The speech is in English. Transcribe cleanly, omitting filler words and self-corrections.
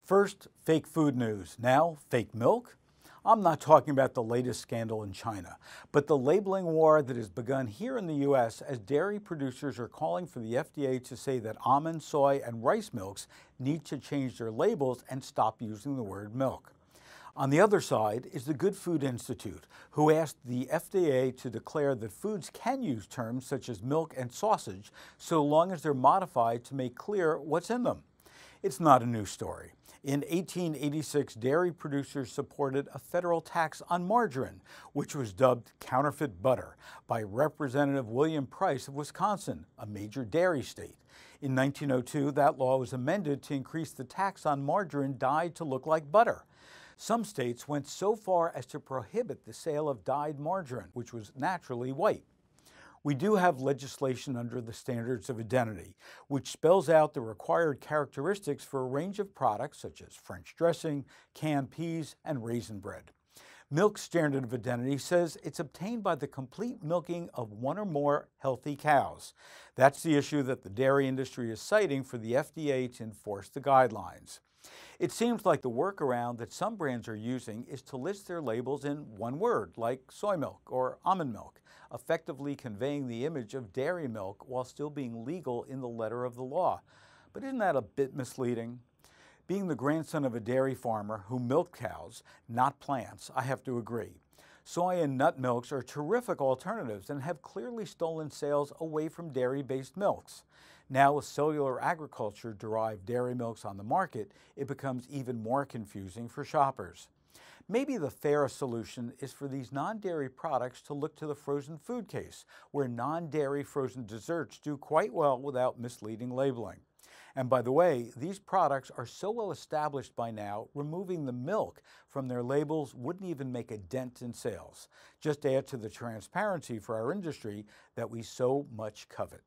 First, fake food news. Now, fake milk? I'm not talking about the latest scandal in China, but the labeling war that has begun here in the U.S. as dairy producers are calling for the FDA to say that almond, soy, and rice milks need to change their labels and stop using the word milk. On the other side is the Good Food Institute, who asked the FDA to declare that foods can use terms such as milk and sausage so long as they're modified to make clear what's in them. It's not a new story. In 1886, dairy producers supported a federal tax on margarine, which was dubbed counterfeit butter by Representative William Price of Wisconsin, a major dairy state. In 1902, that law was amended to increase the tax on margarine dyed to look like butter. Some states went so far as to prohibit the sale of dyed margarine, which was naturally white. We do have legislation under the Standards of Identity, which spells out the required characteristics for a range of products such as French dressing, canned peas, and raisin bread. Milk's Standard of Identity says it's obtained by the complete milking of one or more healthy cows. That's the issue that the dairy industry is citing for the FDA to enforce the guidelines. It seems like the workaround that some brands are using is to list their labels in one word, like soy milk or almond milk, effectively conveying the image of dairy milk while still being legal in the letter of the law. But isn't that a bit misleading? Being the grandson of a dairy farmer who milked cows, not plants, I have to agree. Soy and nut milks are terrific alternatives and have clearly stolen sales away from dairy-based milks. Now, with cellular agriculture-derived dairy milks on the market, it becomes even more confusing for shoppers. Maybe the fairest solution is for these non-dairy products to look to the frozen food case, where non-dairy frozen desserts do quite well without misleading labeling. And by the way, these products are so well established by now, removing the milk from their labels wouldn't even make a dent in sales. Just add to the transparency for our industry that we so much covet.